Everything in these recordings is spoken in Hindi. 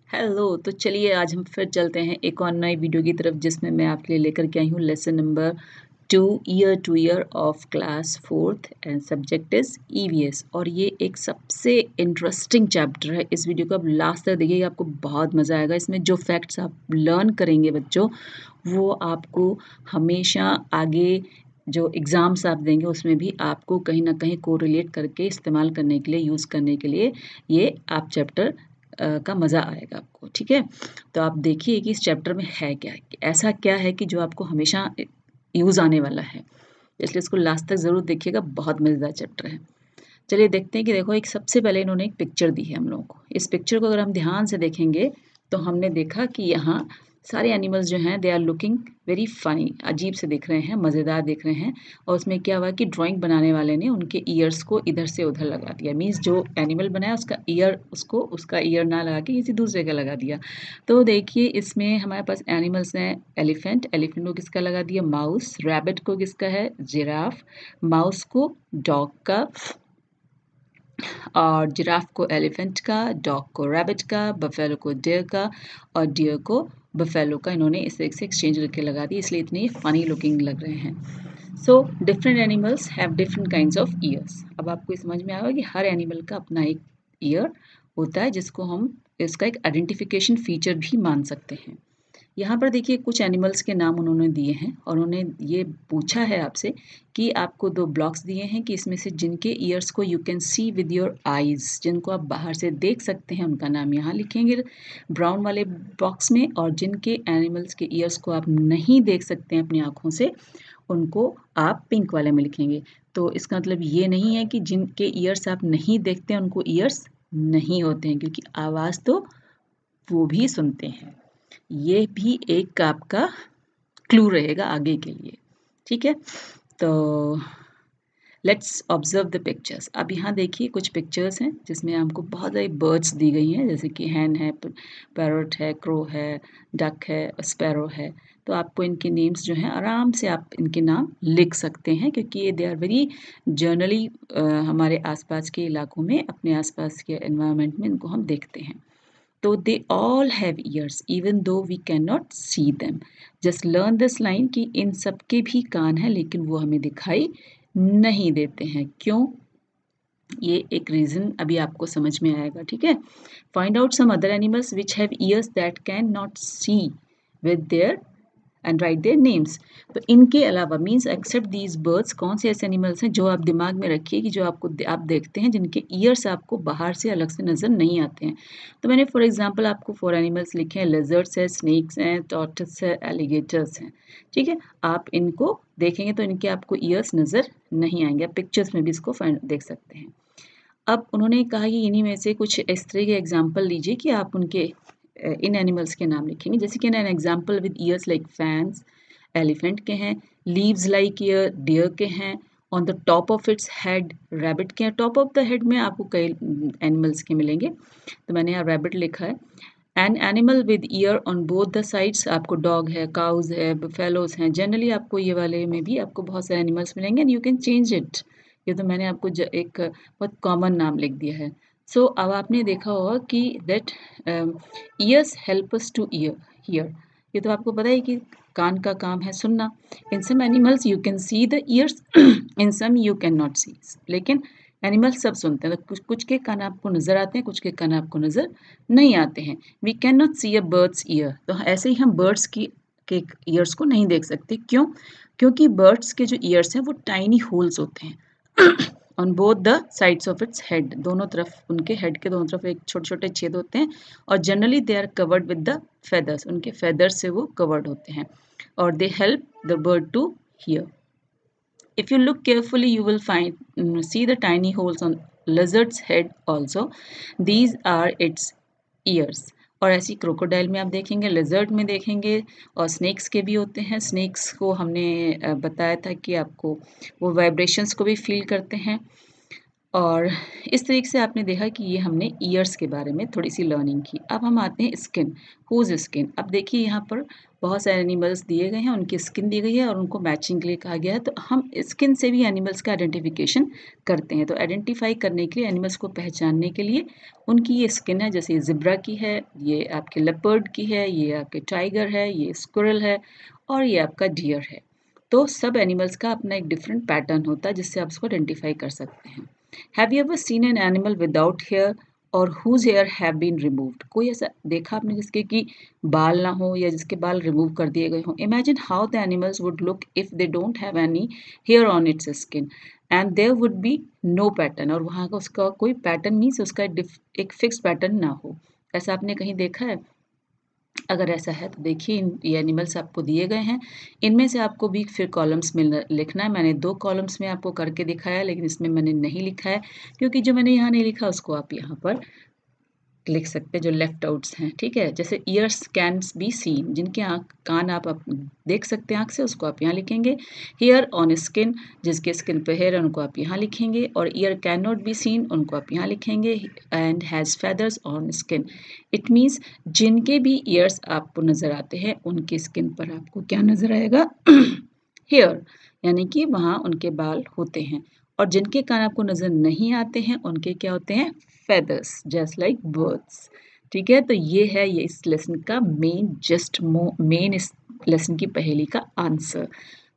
हेलो, तो चलिए आज हम फिर चलते हैं एक और नई वीडियो की तरफ जिसमें मैं आपके लिए लेकर के आई हूँ lesson number 2 year two year of class 4th and subject is EVS. और ये एक सबसे इंटरेस्टिंग चैप्टर है। इस वीडियो को आप लास्ट तक देखिएगा, आपको बहुत मज़ा आएगा। इसमें जो फैक्ट्स आप लर्न करेंगे बच्चों, वो आपको हमेशा आगे जो एग्ज़ाम्स आप देंगे उसमें भी आपको कहीं ना कहीं कोरिलेट करके इस्तेमाल करने के लिए, यूज़ करने के लिए ये आप चैप्टर का मज़ा आएगा आपको। ठीक है, तो आप देखिए कि इस चैप्टर में है क्या, ऐसा क्या है कि जो आपको हमेशा यूज़ आने वाला है, इसलिए इसको लास्ट तक ज़रूर देखिएगा। बहुत मज़ेदार चैप्टर है। चलिए देखते हैं कि देखो, एक सबसे पहले इन्होंने एक पिक्चर दी है हम लोगों को। इस पिक्चर को अगर हम ध्यान से देखेंगे तो हमने देखा कि यहाँ सारे एनिमल्स जो हैं they are looking very funny, अजीब से दिख रहे हैं, मज़ेदार दिख रहे हैं। और उसमें क्या हुआ कि ड्राइंग बनाने वाले ने उनके ईयर्स को इधर से उधर लगा दिया। मीन्स जो एनिमल बनाया उसका ईयर, उसको उसका ईयर ना लगा के किसी दूसरे का लगा दिया। तो देखिए इसमें हमारे पास एनिमल्स हैं। एलिफेंट, एलिफेंट को किसका लगा दिया? माउस। रैबिट को किसका है? जिराफ। माउस को डॉग का, और जिराफ को एलिफेंट का, डॉग को रैबिट का, बफेलो को डियर का, और डियर को बफेलो का। इन्होंने इस एक से एक्सचेंज करके लगा दी, इसलिए इतनी फनी लुकिंग लग रहे हैं। So different animals have different kinds of years. अब आपको समझ में आएगा कि हर एनिमल का अपना एक ईयर होता है, जिसको हम इसका एक आइडेंटिफिकेशन फीचर भी मान सकते हैं। यहाँ पर देखिए कुछ एनिमल्स के नाम उन्होंने दिए हैं, और उन्होंने ये पूछा है आपसे कि आपको दो ब्लॉक्स दिए हैं कि इसमें से जिनके ईयर्स को you can C with your eyes, जिनको आप बाहर से देख सकते हैं, उनका नाम यहाँ लिखेंगे ब्राउन वाले बॉक्स में। और जिनके एनिमल्स के ईयर्स को आप नहीं देख सकते हैं अपनी आँखों से, उनको आप पिंक वाले में लिखेंगे। तो इसका मतलब ये नहीं है कि जिनके ईयर्स आप नहीं देखते हैं उनको ईयर्स नहीं होते हैं, क्योंकि आवाज़ तो वो भी सुनते हैं। ये भी एक आपका क्लू रहेगा आगे के लिए। ठीक है, तो लेट्स ऑब्जर्व द पिक्चर्स। अब यहाँ देखिए कुछ पिक्चर्स हैं जिसमें हमको बहुत सारी बर्ड्स दी गई हैं, जैसे कि हैन है, पैरट है, क्रो है, डक है, स्पैरो है। तो आपको इनके नेम्स जो हैं आराम से आप इनके नाम लिख सकते हैं, क्योंकि ये दे आर वेरी जनरली हमारे आसपास के इलाकों में, अपने आसपास के एनवायरनमेंट में इनको हम देखते हैं। तो they all have ears even though we cannot see them. Just learn this line कि इन सब के भी कान हैं लेकिन वो हमें दिखाई नहीं देते हैं। क्यों? ये एक रीजन अभी आपको समझ में आएगा। ठीक है, find out some other animals which have ears that can not see with their and write their names. तो इनके अलावा मीन्स एक्सेप्ट दीज बर्ड्स, कौन से ऐसे एनिमल्स हैं जो आप दिमाग में रखिए कि जो आपको आप देखते हैं जिनके ईयर्स आपको बाहर से अलग से नज़र नहीं आते हैं। तो मैंने फॉर एग्जांपल आपको 4 एनिमल्स लिखे हैं। लिजर्ड्स है, स्नेक्स हैं, टॉर्टोइस है, एलिगेटर्स हैं। ठीक है, आप इनको देखेंगे तो इनके आपको ईयर्स नज़र नहीं आएंगे। आप पिक्चर्स में भी इसको देख सकते हैं। अब उन्होंने कहा कि इन्हीं में से कुछ इस तरह के एग्जाम्पल लीजिए कि आप उनके इन एनिमल्स के नाम लिखेंगे। जैसे कि an example with years like fans, elephant के हैं। लीव्स लाइक ईयर, डियर के हैं। On the top of its head, rabbit के हैं। टॉप ऑफ द हेड में आपको कई एनिमल्स के मिलेंगे, तो मैंने यहाँ रैबिट लिखा है। An animal with year on both the sides, आपको डॉग है, काउज है, बफेलोज हैं। जनरली आपको ये वाले में भी आपको बहुत सारे एनिमल्स मिलेंगे and you can change it. ये तो मैंने आपको एक बहुत कॉमन नाम लिख दिया है। सो अब आपने देखा होगा कि that ears help us to hear. ये तो आपको पता है कि कान का काम है सुनना। In some animals you can see the ears, in some you can not see. लेकिन एनिमल सब सुनते हैं, तो कुछ कुछ के कान आपको नज़र आते हैं, कुछ के कान आपको नज़र नहीं आते हैं। We can not see a bird's ear, तो ऐसे ही हम बर्ड्स की के ईयर्स को नहीं देख सकते। क्यों? क्योंकि बर्ड्स के जो ईयर्स हैं वो टाइनी होल्स होते हैं on both the sides of its head, दोनों तरफ, उनके हेड के दोनों तरफ एक छोटे छोटे छेद होते हैं। और generally they are covered with the feathers, उनके फेदर्स से वो कवर्ड होते हैं, और they help the bird to hear. If you look carefully, you will see the tiny holes on lizard's head also. These are its ears. और ऐसी क्रोकोडाइल में आप देखेंगे, लिजर्ड में देखेंगे, और स्नेक्स के भी होते हैं। स्नेक्स को हमने बताया था कि आपको वो वाइब्रेशंस को भी फील करते हैं। और इस तरीके से आपने देखा कि ये हमने ईयर्स के बारे में थोड़ी सी लर्निंग की। अब हम आते हैं स्किन, हुज स्किन। अब देखिए यहाँ पर बहुत सारे एनिमल्स दिए गए हैं, उनकी स्किन दी गई है और उनको मैचिंग के लिए कहा गया है, तो हम स्किन से भी एनिमल्स का आइडेंटिफिकेशन करते हैं। तो आइडेंटिफाई करने के लिए, एनिमल्स को पहचानने के लिए उनकी ये स्किन है, जैसे ये ज़िब्रा की है, ये आपके लेपर्ड की है, ये आपके टाइगर है, ये स्क्विरल है और ये आपका डियर है। तो सब एनिमल्स का अपना एक डिफरेंट पैटर्न होता है जिससे आप उसको आइडेंटिफाई कर सकते हैं। Have you ever seen an animal without hair और whose hair have been removed? कोई ऐसा देखा आपने जिसके कि बाल ना हो या जिसके बाल रिमूव कर दिए गए हों? Imagine how the animals would look if they don't have any hair on its skin and there would be no pattern. और वहाँ का उसका कोई पैटर्न मीन्स उसका एक फिक्स पैटर्न ना हो। ऐसा आपने कहीं देखा है? अगर ऐसा है तो देखिए ये एनिमल्स आपको दिए गए हैं, इनमें से आपको भी फिर कॉलम्स में लिखना है। मैंने 2 कॉलम्स में आपको करके दिखाया, लेकिन इसमें मैंने नहीं लिखा है, क्योंकि जो मैंने यहाँ नहीं लिखा उसको आप यहाँ पर लिख सकते हैं, जो लेफ्ट आउट्स हैं, ठीक है? जैसे ईयर्स कैन बी सीन, जिनके आँख कान आप देख सकते हैं आँख से, उसको आप यहाँ लिखेंगे। हेयर ऑन स्किन, जिसके स्किन पे हेयर है उनको आप यहाँ लिखेंगे। और year can not be seen, उनको आप यहाँ लिखेंगे। And has feathers on skin, it means जिनके भी ईयर्स आपको नज़र आते हैं उनके स्किन पर आपको क्या नज़र आएगा? हेयर, यानी कि वहाँ उनके बाल होते हैं। और जिनके कान आपको नज़र नहीं आते हैं उनके क्या होते हैं? Feathers, just like birds. ठीक है, तो ये है ये इस लेसन का मेन इस लेसन की पहेली का आंसर,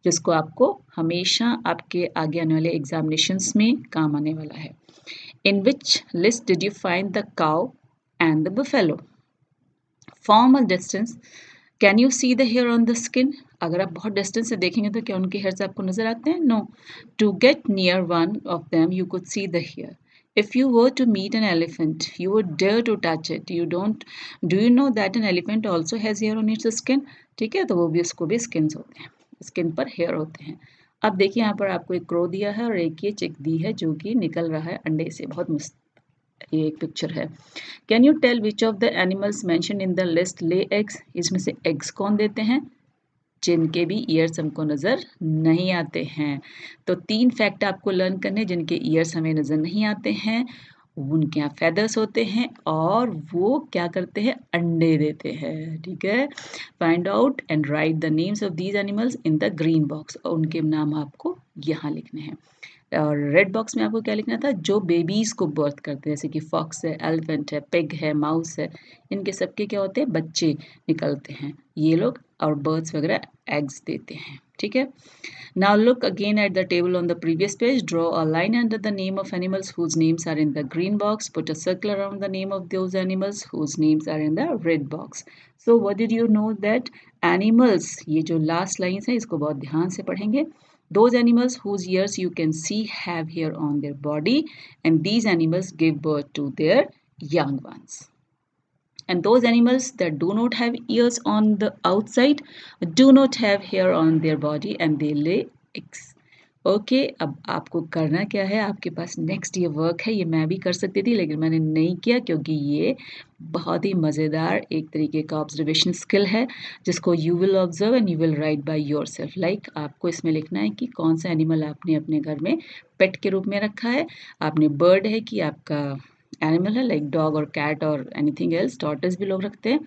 जिसको आपको हमेशा आपके आगे आने वाले एग्जामिनेशंस में काम आने वाला है। In which list did you find the cow and the buffalo? From a distance can you see the hair on the skin? अगर आप बहुत डिस्टेंस से देखेंगे तो क्या उनके हेयर्स आपको नजर आते हैं? No. To get near one of them you could see the hair. If you were to meet an elephant, you would dare to touch it. You don't. Do you know that an elephant also has hair on its skin? ठीक है, तो वो भी उसको भी स्किन्स होते हैं, स्किन पर हेयर होते हैं। अब देखिए यहाँ पर आपको एक क्रो दिया है और एक ये चिक दी है जो कि निकल रहा है अंडे से। बहुत मस्त ये एक पिक्चर है। Can you tell which of the animals mention in the list lay eggs? इसमें से एग्स कौन देते हैं? जिनके भी ईयर्स हमको नज़र नहीं आते हैं। तो 3 फैक्ट आपको लर्न करने, जिनके ईयर्स हमें नज़र नहीं आते हैं, उनके यहाँ फेदर्स होते हैं और वो क्या करते हैं? अंडे देते हैं। ठीक है, find out and right the names of these animals in the green box, और उनके नाम आपको यहाँ लिखने हैं। और रेड बॉक्स में आपको क्या लिखना था? जो बेबीज़ को बर्थ करते हैं, जैसे कि फॉक्स है, एलिफेंट है, पिग है, माउस है, इनके सबके क्या होते हैं? बच्चे निकलते हैं ये लोग, और बर्ड्स वगैरह एग्स देते हैं। ठीक है, now look again at the table on the previous page, draw a line under the name of animals whose names are in the green box, put a circle around the name of those animals whose names are in the red box. So what did you know that animals, ये जो लास्ट लाइन्स है इसको बहुत ध्यान से पढ़ेंगे। Those animals whose ears you can see have hair on their body, and these animals give birth to their young ones. And those animals that do not have ears on the outside do not have hair on their body and they lay eggs. Okay, अब आपको करना क्या है? आपके पास नेक्स्ट ये वर्क है, ये मैं भी कर सकती थी लेकिन मैंने नहीं किया क्योंकि ये बहुत ही मज़ेदार एक तरीके का ऑब्जर्वेशन स्किल है, जिसको you will observe and you will write by yourself. Like आपको इसमें लिखना है कि कौन सा एनिमल आपने अपने घर में पेट के रूप में रखा है। आपने बर्ड है कि आपका एनिमल है, लाइक डॉग और कैट और एनीथिंग एल्स, टॉर्टोइस भी लोग रखते हैं,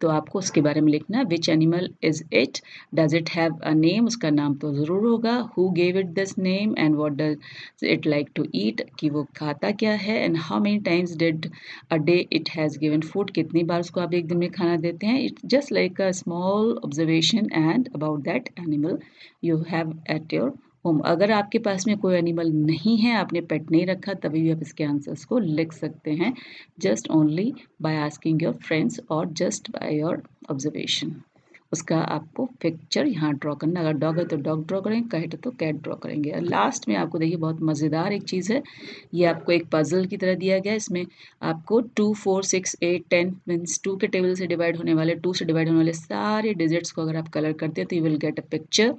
तो आपको उसके बारे में लिखना है। Which animal is it? Does it have a name? उसका नाम तो ज़रूर होगा। Who gave it this name and what does it like to eat, कि वो खाता क्या है। And how many times did a day it has given food, कितनी बार उसको आप एक दिन में खाना देते हैं। It's just like a small observation and about that animal you have at your home. अगर आपके पास में कोई एनिमल नहीं है, आपने पेट नहीं रखा, तभी भी आप इसके आंसर्स को लिख सकते हैं, just only by asking your friends और जस्ट बाय योर ऑब्जर्वेशन। उसका आपको पिक्चर यहाँ ड्रॉ करना। अगर डॉग है तो डॉग ड्रॉ करेंगे, कैट है तो कैट ड्रॉ करेंगे। और लास्ट में आपको देखिए बहुत मज़ेदार एक चीज़ है, ये आपको एक पजल की तरह दिया गया है। इसमें आपको 2, 4, 6, 8, 10 मीन्स 2 के टेबल से डिवाइड होने वाले, 2 से डिवाइड होने वाले सारे डिजिट्स को अगर आप कलर करते हैं तो you will get a picture.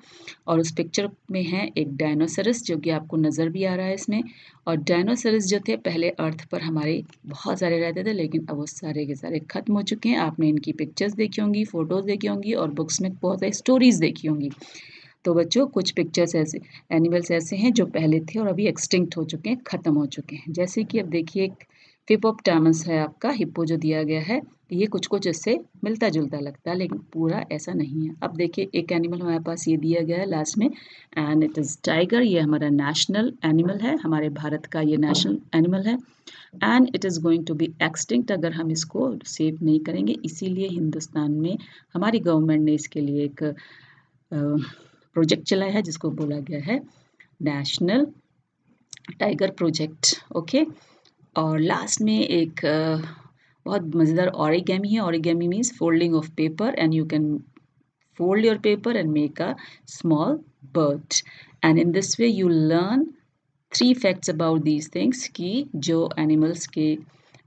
और उस पिक्चर में है एक डायनासोरस जो कि आपको नज़र भी आ रहा है इसमें। और डायनासोरस जो थे पहले अर्थ पर हमारे बहुत सारे रहते थे, लेकिन अब वो सारे के सारे ख़त्म हो चुके हैं। आपने इनकी पिक्चर्स देखी होंगी, फ़ोटोज़ देखी होंगी और बुक्स में बहुत सारी स्टोरीज़ देखी होंगी। तो बच्चों कुछ पिक्चर्स ऐसे एनिमल्स ऐसे हैं जो पहले थे और अभी एक्सटिंक्ट हो चुके हैं, ख़त्म हो चुके हैं। जैसे कि अब देखिए एक हिप्पोपोटामस है आपका, हिप्पो जो दिया गया है, ये कुछ-कुछ इससे मिलता-जुलता लगता है लेकिन पूरा ऐसा नहीं है। अब देखिए एक एनिमल हमारे पास ये दिया गया है लास्ट में एंड इट इज़ टाइगर। ये हमारा नेशनल एनिमल है, हमारे भारत का ये नेशनल एनिमल है and it is going to be extinct अगर हम इसको सेव नहीं करेंगे। इसीलिए हिंदुस्तान में हमारी गवर्नमेंट ने इसके लिए एक प्रोजेक्ट चलाया है जिसको बोला गया है नेशनल टाइगर प्रोजेक्ट। ओके, और लास्ट में एक बहुत मज़ेदार ओरिगेमी है। Origami means folding of paper and you can fold your paper and make a small bird, and in this way you learn 3 facts about these things कि जो animals के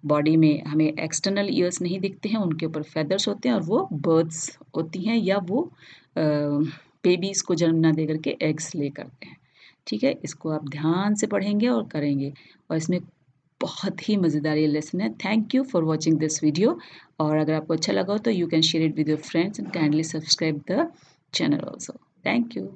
बॉडी में हमें एक्सटर्नल ईयर्स नहीं दिखते हैं, उनके ऊपर फेदर्स होते हैं और वो बर्ड्स होती हैं या वो बेबीज़ को जन्म ना दे करके एग्स ले करते हैं। ठीक है, इसको आप ध्यान से पढ़ेंगे और करेंगे और इसमें बहुत ही मज़ेदार ये लेसन है। Thank you for watching this video और अगर आपको अच्छा लगा हो तो you can share it with your friends and kindly subscribe the channel also. Thank you.